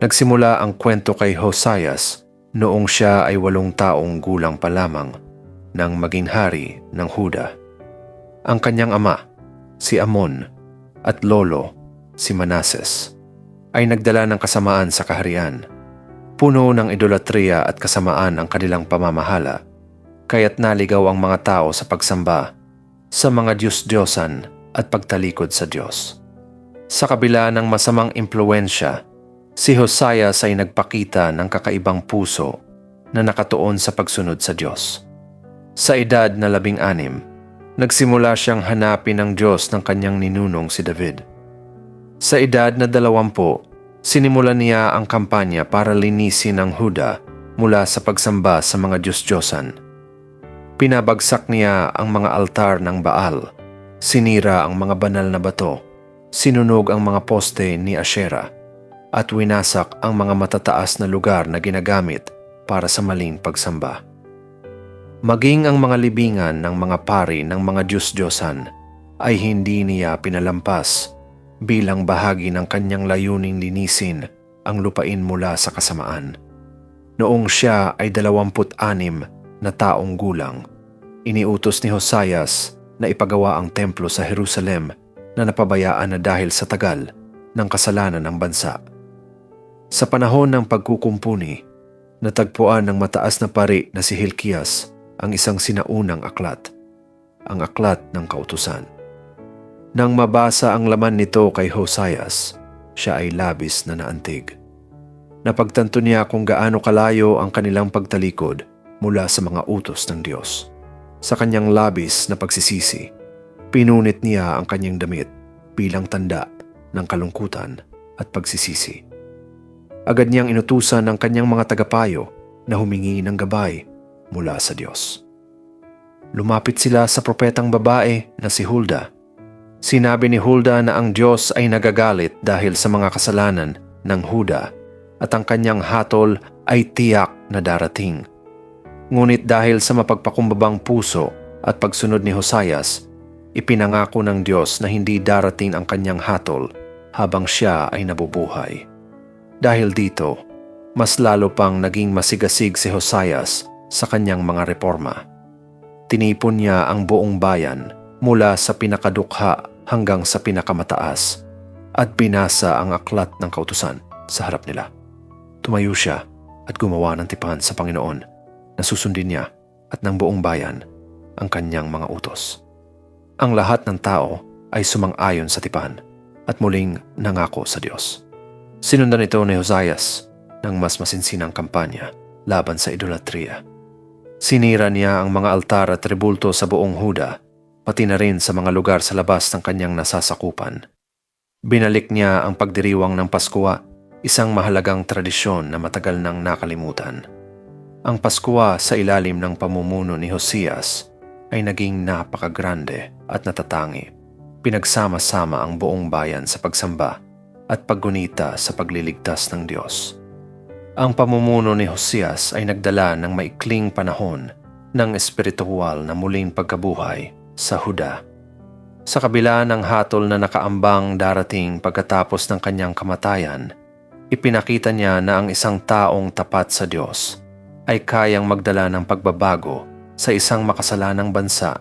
Nagsimula ang kwento kay Hosias noong siya ay 8 taong gulang pa lamang nang maging hari ng Huda. Ang kanyang ama, si Amon, at lolo, si Manases, ay nagdala ng kasamaan sa kaharian. Puno ng idolatriya at kasamaan ang kanilang pamamahala, kaya't naligaw ang mga tao sa pagsamba sa mga Diyos-Diyosan at pagtalikod sa Diyos. Sa kabila ng masamang impluensya, si Hosias ay nagpakita ng kakaibang puso na nakatuon sa pagsunod sa Diyos. Sa edad na 16, nagsimula siyang hanapin ng Diyos ng kanyang ninunong si David. Sa edad na 20, sinimulan niya ang kampanya para linisin ang Huda mula sa pagsamba sa mga Diyos-Diyosan. Pinabagsak niya ang mga altar ng Baal, sinira ang mga banal na bato, sinunog ang mga poste ni Asherah, at winasak ang mga matataas na lugar na ginagamit para sa maling pagsamba. Maging ang mga libingan ng mga pari ng mga Diyos-Diyosan ay hindi niya pinalampas bilang bahagi ng kanyang layuning linisin ang lupain mula sa kasamaan. Noong siya ay 26 na taong gulang, iniutos ni Hosias na ipagawa ang templo sa Jerusalem na napabayaan na dahil sa tagal ng kasalanan ng bansa. Sa panahon ng pagkukumpuni, natagpuan ng mataas na pari na si Hilkias ang isang sinaunang aklat, ang Aklat ng Kautusan. Nang mabasa ang laman nito kay Hosias, siya ay labis na naantig. Napagtanto niya kung gaano kalayo ang kanilang pagtalikod mula sa mga utos ng Diyos. Sa kanyang labis na pagsisisi, pinunit niya ang kanyang damit bilang tanda ng kalungkutan at pagsisisi. Agad niyang inutusan ang kanyang mga tagapayo na humingi ng gabay mula sa Diyos. Lumapit sila sa propetang babae na si Hulda. Sinabi ni Hulda na ang Diyos ay nagagalit dahil sa mga kasalanan ng Huda at ang kanyang hatol ay tiyak na darating. Ngunit dahil sa mapagpakumbabang puso at pagsunod ni Hosias, ipinangako ng Diyos na hindi darating ang kanyang hatol habang siya ay nabubuhay. Dahil dito, mas lalo pang naging masigasig si Hosias sa kanyang mga reforma. Tinipon niya ang buong bayan mula sa pinakadukha hanggang sa pinakamataas at binasa ang Aklat ng Kautusan sa harap nila. Tumayo siya at gumawa ng tipan sa Panginoon na susundin niya at ng buong bayan ang kanyang mga utos. Ang lahat ng tao ay sumang-ayon sa tipan at muling nangako sa Diyos. Sinundan ito ni Hosias ng mas masinsinang kampanya laban sa idolatria. Sinira niya ang mga altar at rebulto sa buong Huda, pati na rin sa mga lugar sa labas ng kanyang nasasakupan. Binalik niya ang pagdiriwang ng Paskwa, isang mahalagang tradisyon na matagal nang nakalimutan. Ang Paskwa sa ilalim ng pamumuno ni Hosias ay naging napakagrande at natatangi. Pinagsama-sama ang buong bayan sa pagsamba at paggunita sa pagliligtas ng Diyos. Ang pamumuno ni Hosias ay nagdala ng maikling panahon ng espiritual na muling pagkabuhay sa Huda. Sa kabila ng hatol na nakaambang darating pagkatapos ng kanyang kamatayan, ipinakita niya na ang isang taong tapat sa Diyos ay kayang magdala ng pagbabago sa isang makasalanang bansa